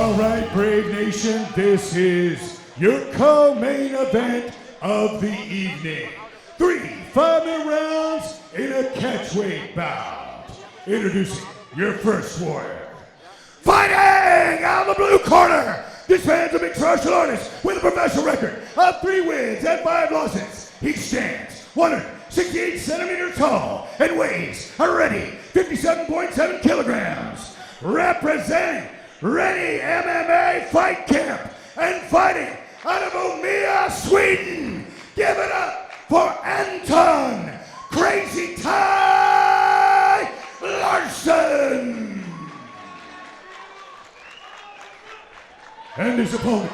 All right, Brave Nation, this is your co-main event of the evening. 3 5-minute rounds in a catchweight bout. Introducing your first warrior. Fighting out of the blue corner, this man's a mixed martial artist with a professional record of 3 wins and 5 losses. He stands 168 centimeters tall and weighs a ready 57.7 kilograms. Representing Ready MMA Fight Camp and fighting out of Umeå, Sweden. Give it up for Anton Crazy Ty Larsson. And his opponent,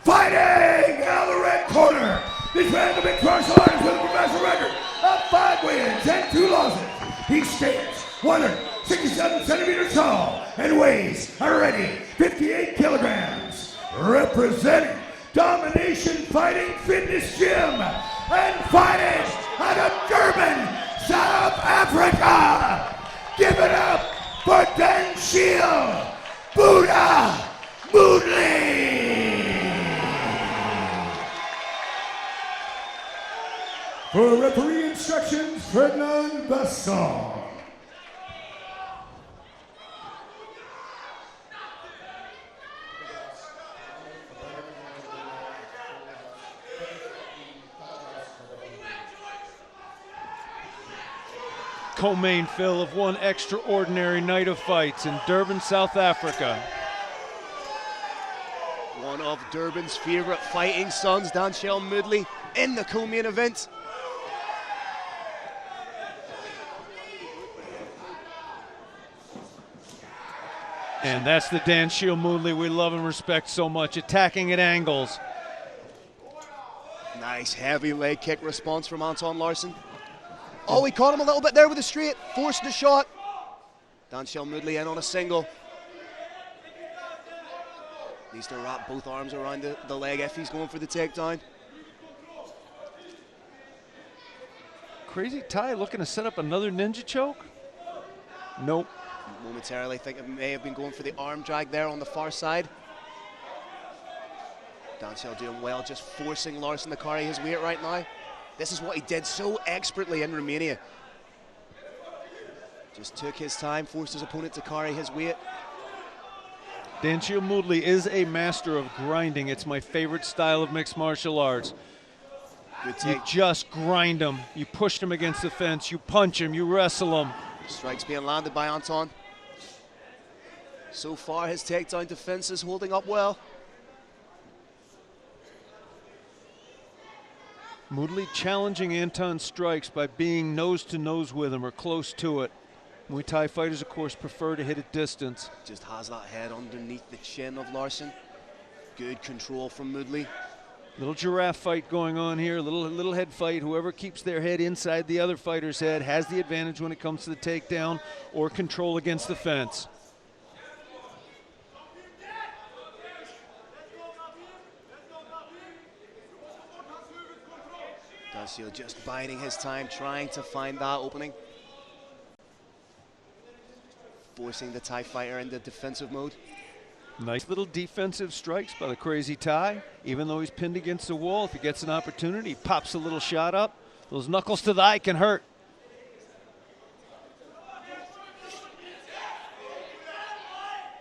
fighting out of the red corner. This man's a mixed martial artist with a professional record of 5 wins and 2 losses. He stands 167 centimeters tall and weighs a ready 58 kilograms. Representing Domination Fighting Fitness Gym and fighting out of Durban, South Africa. Give it up for Dansheel Moodley. For referee instructions, Ferdinand Basson. Co-main fill of one extraordinary night of fights in Durban, South Africa. One of Durban's favourite fighting sons, Dansheel Moodley, in the co-main event. And that's the Dansheel Moodley we love and respect so much, attacking at angles. Nice heavy leg kick response from Anton Larsson. Oh, he caught him a little bit there with a straight, forced the shot. Dansheel Moodley in on a single. Needs to wrap both arms around the leg if he's going for the takedown. Crazy Ty looking to set up another ninja choke? Nope. Momentarily, I think it may have been going for the arm drag there on the far side. Dansheel doing well, just forcing Larsson to carry his weight right now. This is what he did so expertly in Romania. Just took his time, forced his opponent to carry his weight. Dansheel Moodley is a master of grinding. It's my favorite style of mixed martial arts. You just grind him. You push him against the fence. You punch him. You wrestle him. Strikes being landed by Anton. So far, his takedown defense is holding up well. Moodley challenging Anton's strikes by being nose-to-nose with him or close to it. Muay Thai fighters, of course, prefer to hit at distance. Just has that head underneath the chin of Larsson. Good control from Moodley. Little giraffe fight going on here, little head fight. Whoever keeps their head inside the other fighter's head has the advantage when it comes to the takedown or control against the fence. Dansheel just biding his time, trying to find that opening. Forcing the Thai fighter into defensive mode. Nice little defensive strikes by the Crazy Thai. Even though he's pinned against the wall, if he gets an opportunity, he pops a little shot up. Those knuckles to the eye can hurt.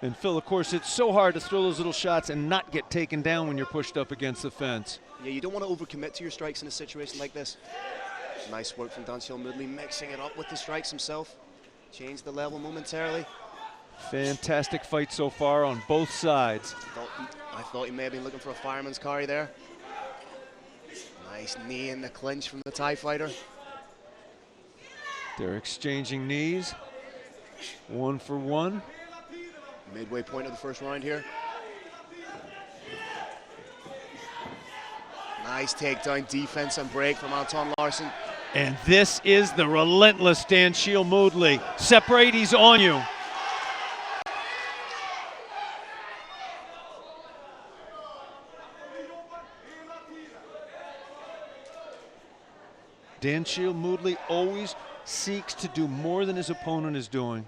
And Phil, of course, it's so hard to throw those little shots and not get taken down when you're pushed up against the fence. Yeah, you don't want to overcommit to your strikes in a situation like this. Nice work from Dansheel Moodley, mixing it up with the strikes himself. Changed the level momentarily. Fantastic fight so far on both sides. I thought he may have been looking for a fireman's carry there. Nice knee in the clinch from the Thai fighter. They're exchanging knees. 1 for 1. Midway point of the first round here. Nice takedown defense and break from Anton Larsson. And this is the relentless Dansheel Moodley. Separate, he's on you. Dansheel Moodley always seeks to do more than his opponent is doing.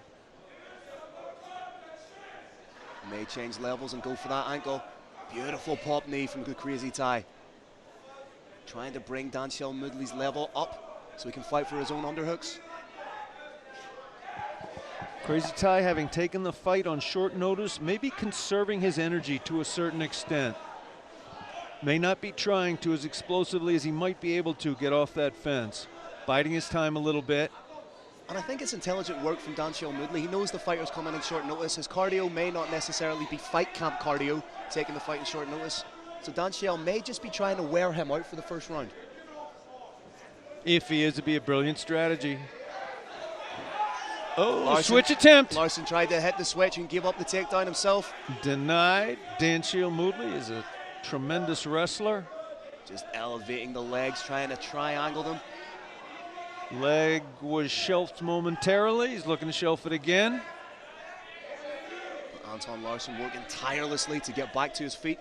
May change levels and go for that ankle. Beautiful pop knee from Crazy Ty. Trying to bring Dansheel Moodley's level up so he can fight for his own underhooks. Crazy Ty, having taken the fight on short notice, may be conserving his energy to a certain extent. May not be trying to as explosively as he might be able to get off that fence. Biding his time a little bit. And I think it's intelligent work from Dansheel Moodley. He knows the fighter's coming in short notice. His cardio may not necessarily be fight camp cardio, taking the fight in short notice. So Dansheel may just be trying to wear him out for the first round. If he is, it'd be a brilliant strategy. Oh, Larsson, switch attempt. Larsson tried to hit the switch and give up the takedown himself. Denied. Dansheel Moodley is a tremendous wrestler. Just elevating the legs, trying to triangle them. Leg was shelved momentarily. He's looking to shelf it again. Anton Larsson working tirelessly to get back to his feet.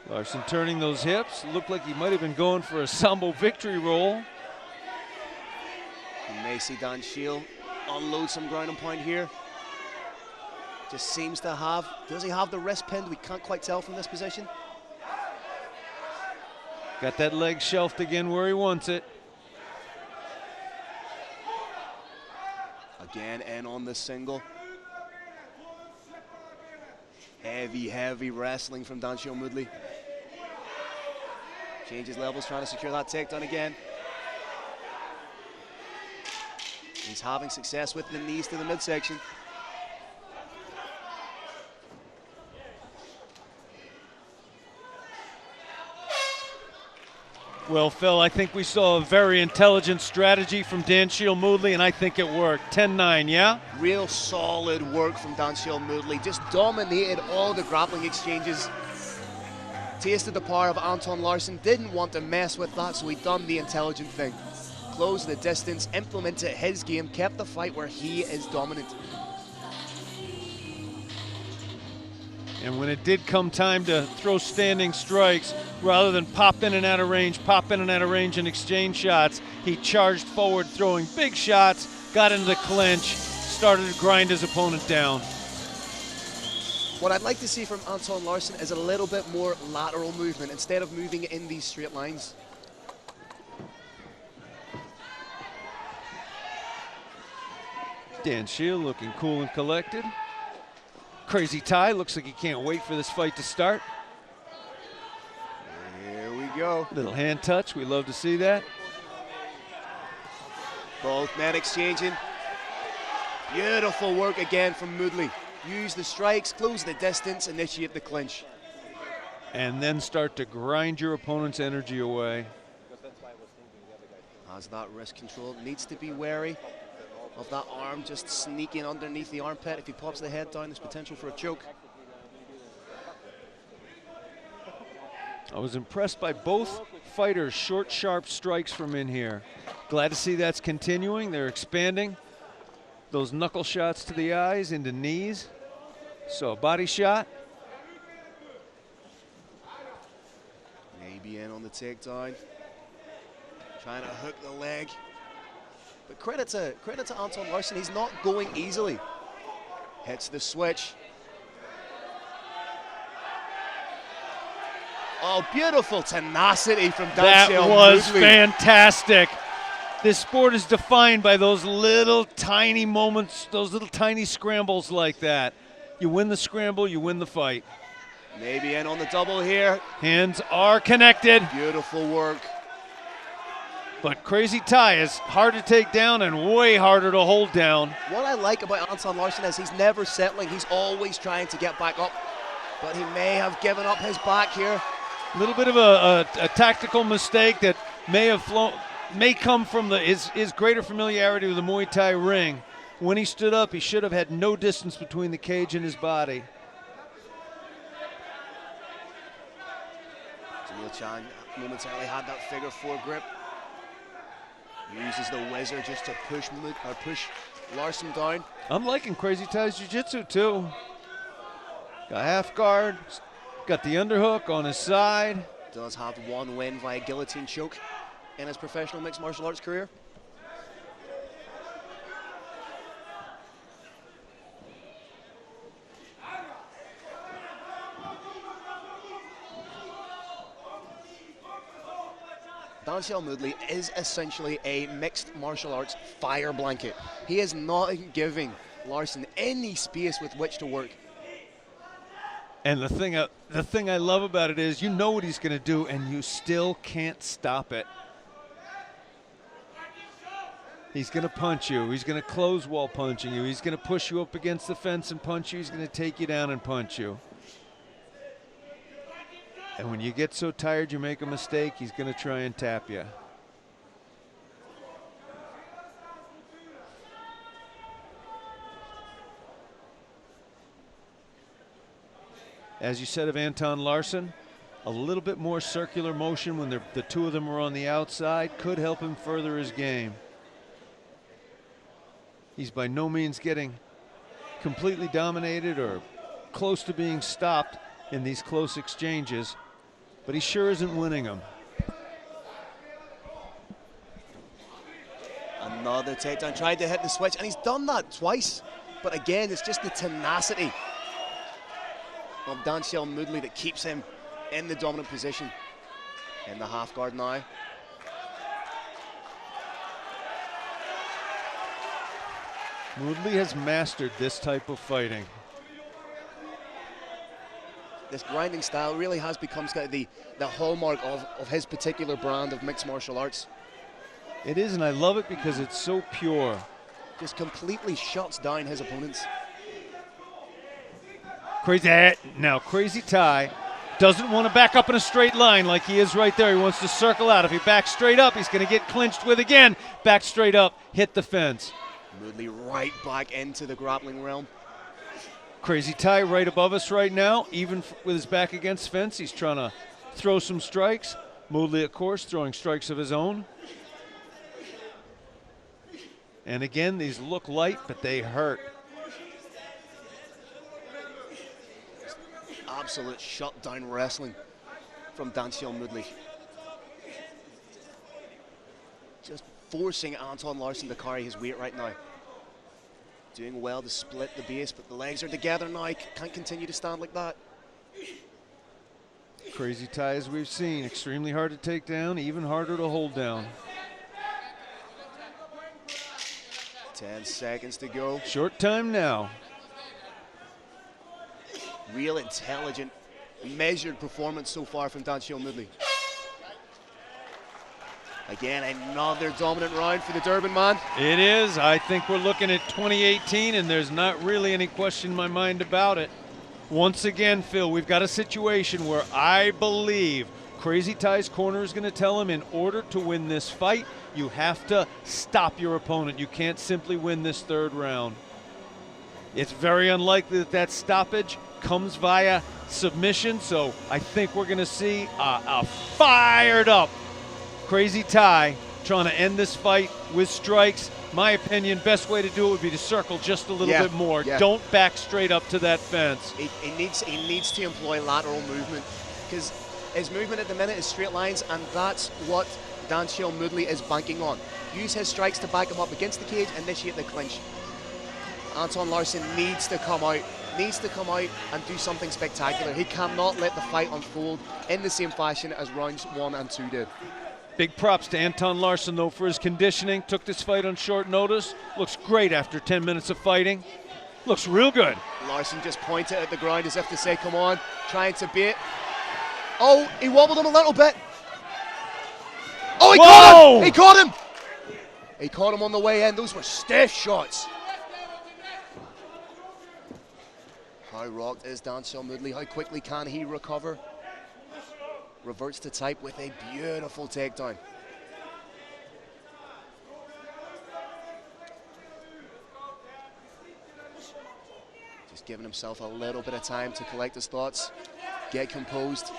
Larsson turning those hips. Looked like he might have been going for a Sambo victory roll. You may see Dansheel unload some ground and pound here. Just seems to have, does he have the wrist pinned? We can't quite tell from this position. Got that leg shelved again where he wants it. Again, in on the single. Heavy, heavy wrestling from Dansheel Moodley. Changes levels, trying to secure that takedown again. He's having success with the knees to the midsection. Well, Phil, I think we saw a very intelligent strategy from Dansheel Moodley, and I think it worked. 10-9, yeah? Real solid work from Dansheel Moodley. Just dominated all the grappling exchanges. Tasted the power of Anton Larsson. Didn't want to mess with that, so he done the intelligent thing. Closed the distance, implemented his game, kept the fight where he is dominant. And when it did come time to throw standing strikes, rather than pop in and out of range, and exchange shots, he charged forward, throwing big shots, got into the clinch, started to grind his opponent down. What I'd like to see from Anton Larsson is a little bit more lateral movement instead of moving in these straight lines. Dansheel looking cool and collected. Crazy Ty looks like he can't wait for this fight to start. Here we go. Little hand touch, we love to see that. Both men exchanging. Beautiful work again from Moodley. Use the strikes, close the distance, initiate the clinch. And then start to grind your opponent's energy away. Has that wrist control, needs to be wary of that arm just sneaking underneath the armpit. If he pops the head down, there's potential for a choke. I was impressed by both fighters' short, sharp strikes from in here. Glad to see that's continuing. They're expanding those knuckle shots to the eyes into knees. So a body shot. Maybe in on the takedown. Trying to hook the leg. But credit to Anton Larsson, he's not going easily. Hits the switch. Oh, beautiful tenacity from Dansheel That was Moodley. fantastic. This sport is defined by those little tiny moments, those little tiny scrambles like that. You win the scramble, you win the fight. Maybe in on the double here. Hands are connected. Beautiful work. But Crazy Ty is hard to take down and way harder to hold down. What I like about Anton Larsson is he's never settling. He's always trying to get back up. But he may have given up his back here. A little bit of a tactical mistake that may come from his greater familiarity with the Muay Thai ring. When he stood up, he should have had no distance between the cage and his body. Jamil Chan momentarily had that figure four grip. Uses the whizzer just to push Larsson down. I'm liking Crazy Ty's jiu-jitsu too. Got half guard, got the underhook on his side. Does have one win via guillotine choke in his professional mixed martial arts career. Dansheel Moodley is essentially a mixed martial arts fire blanket. He is not giving Larsson any space with which to work. And the thing I love about it is you know what he's going to do, and you still can't stop it. He's going to punch you. He's going to close while punching you. He's going to push you up against the fence and punch you. He's going to take you down and punch you. And when you get so tired you make a mistake, he's going to try and tap you. As you said of Anton Larsson, a little bit more circular motion when the two of them are on the outside could help him further his game. He's by no means getting completely dominated or close to being stopped in these close exchanges, but he sure isn't winning them. Another takedown, tried to hit the switch, and he's done that twice. But again, it's just the tenacity of Dansheel Moodley that keeps him in the dominant position. In the half guard now. Moodley has mastered this type of fighting. This grinding style really has become kind of the hallmark of his particular brand of mixed martial arts. It is, and I love it because it's so pure. Just completely shuts down his opponents. Crazy Ty doesn't want to back up in a straight line like he is right there. He wants to circle out. If he backs straight up, he's going to get clinched with again. Back straight up, hit the fence. Moodley right back into the grappling realm. Crazy Ty right above us right now, even with his back against fence. He's trying to throw some strikes. Moodley, of course, throwing strikes of his own. And again, these look light, but they hurt. Absolute shutdown wrestling from Dansheel Moodley. Just forcing Anton Larsson to carry his weight right now. Doing well to split the base, but the legs are together now. Can't continue to stand like that. Crazy Ty, as we've seen, extremely hard to take down, even harder to hold down. 10 seconds to go. Short time now. Real intelligent, measured performance so far from Dansheel Moodley. Again, another dominant round for the Durban man. It is. I think we're looking at 2018, and there's not really any question in my mind about it. Once again, Phil, we've got a situation where I believe Crazy Ty's corner is going to tell him in order to win this fight, you have to stop your opponent. You can't simply win this third round. It's very unlikely that that stoppage comes via submission, so I think we're going to see a fired up Crazy Ty trying to end this fight with strikes. My opinion, best way to do it would be to circle just a little bit more. Don't back straight up to that fence. He needs to employ lateral movement because his movement at the minute is straight lines, and that's what Dansheel Moodley is banking on. Use his strikes to back him up against the cage, initiate the clinch. Anton Larsson needs to come out and do something spectacular. He cannot let the fight unfold in the same fashion as rounds 1 and 2 did. Big props to Anton Larsson, though, for his conditioning. Took this fight on short notice. Looks great after 10 minutes of fighting. Looks real good. Larsson just pointed at the ground as if to say, come on, trying to bait. Oh, he wobbled him a little bit. Oh, he caught him! He caught him! He caught him on the way in. Those were stiff shots. How rocked is Dansheel Moodley? How quickly can he recover? Reverts to type with a beautiful takedown. Just giving himself a little bit of time to collect his thoughts, get composed.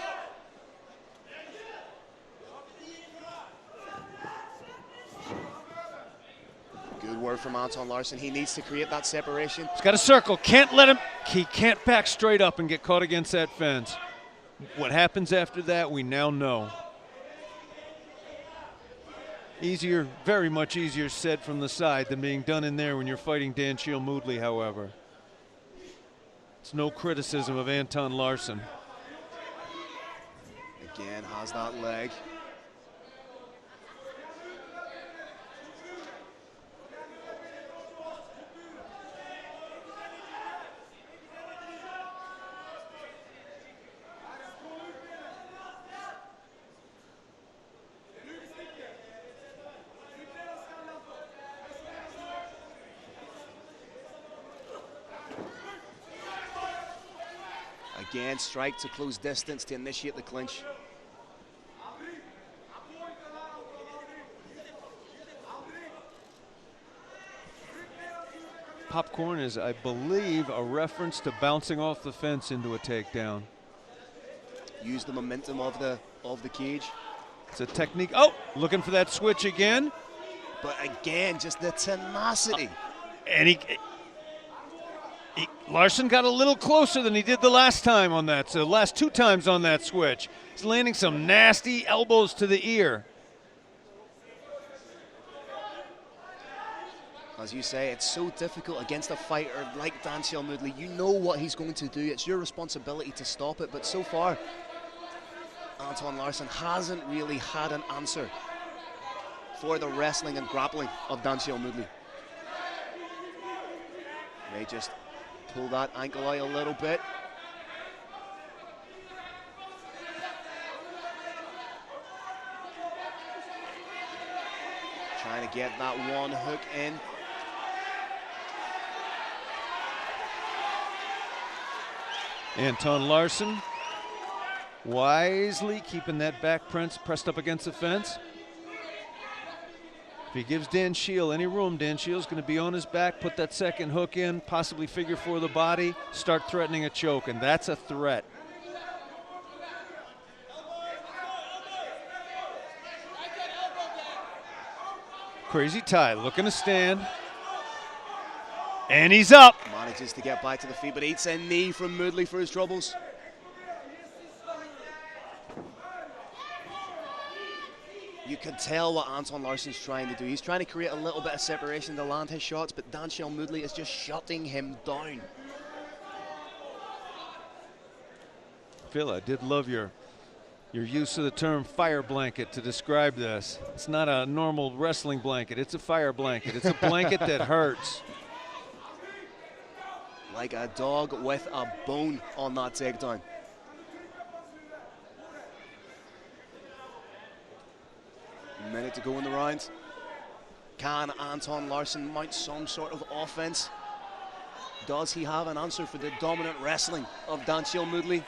Good work from Anton Larsson. He needs to create that separation. He's got a circle. Can't let him. He can't back straight up and get caught against that fence. What happens after that, we now know. Easier, very much easier said from the side than being done in there when you're fighting Dansheel Moodley, however. It's no criticism of Anton Larsson. Again, has that leg. Again, strike to close distance to initiate the clinch. Popcorn is, I believe, a reference to bouncing off the fence into a takedown. Use the momentum of the cage. It's a technique. Oh, looking for that switch again. But again, just the tenacity. And Larsson got a little closer than he did the last time on that. So the last 2 times on that switch. He's landing some nasty elbows to the ear. As you say, it's so difficult against a fighter like Dansheel Moodley. You know what he's going to do. It's your responsibility to stop it. But so far, Anton Larsson hasn't really had an answer for the wrestling and grappling of Dansheel Moodley. May just pull that ankle out a little bit. Trying to get that one hook in. Anton Larsson wisely keeping that back pressed up against the fence. If he gives Dansheel any room, Dansheel's going to be on his back, put that second hook in, possibly figure 4 the body, start threatening a choke, and that's a threat. Crazy Ty looking to stand. And he's up. Manages to get back to the feet, but eats a knee from Moodley for his troubles. You can tell what Anton Larsson's trying to do. He's trying to create a little bit of separation to land his shots, but Dansheel Moodley is just shutting him down. Phil, I did love your use of the term fire blanket to describe this. It's not a normal wrestling blanket. It's a fire blanket. It's a blanket that hurts. Like a dog with a bone on that takedown. A minute to go in the round. Can Anton Larsson mount some sort of offense? Does he have an answer for the dominant wrestling of Dansheel Moodley?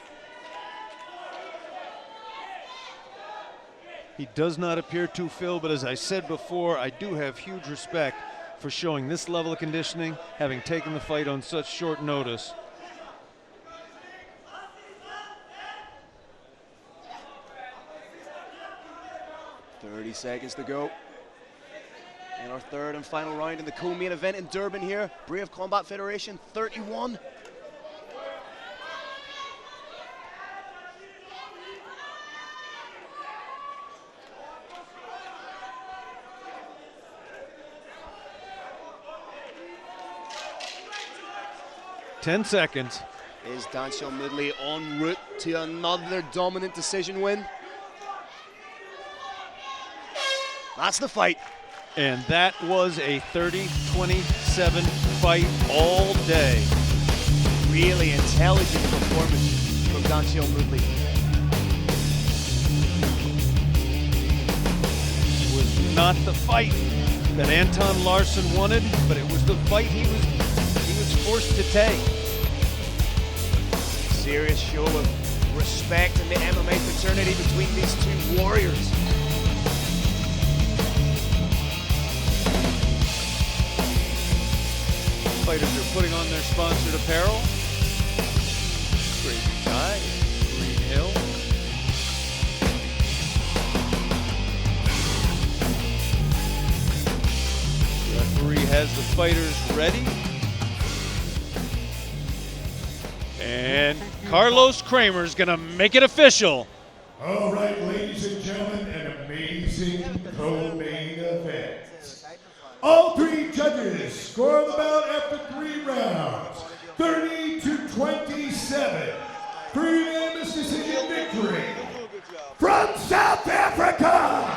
He does not appear to, Phil, but as I said before, I do have huge respect for showing this level of conditioning, having taken the fight on such short notice. .30 seconds to go in our third and final round in the co-main event in Durban here. Brave Combat Federation 31. Ten seconds. Is Dansheel Moodley en route to another dominant decision win? That's the fight. And that was a 30-27 fight all day. Really intelligent performance from Dansheel Moodley. It was not the fight that Anton Larsson wanted, but it was the fight he was forced to take. Serious show of respect in the MMA fraternity between these two warriors. Fighters are putting on their sponsored apparel. Crazy Ty, Green Hill. The referee has the fighters ready. And Carlos Kramer's gonna make it official. All right, ladies and gentlemen, an amazing co-main event. All 3 judges score the bout after 3 rounds, 30-27. 3 unanimous decision victory from South Africa,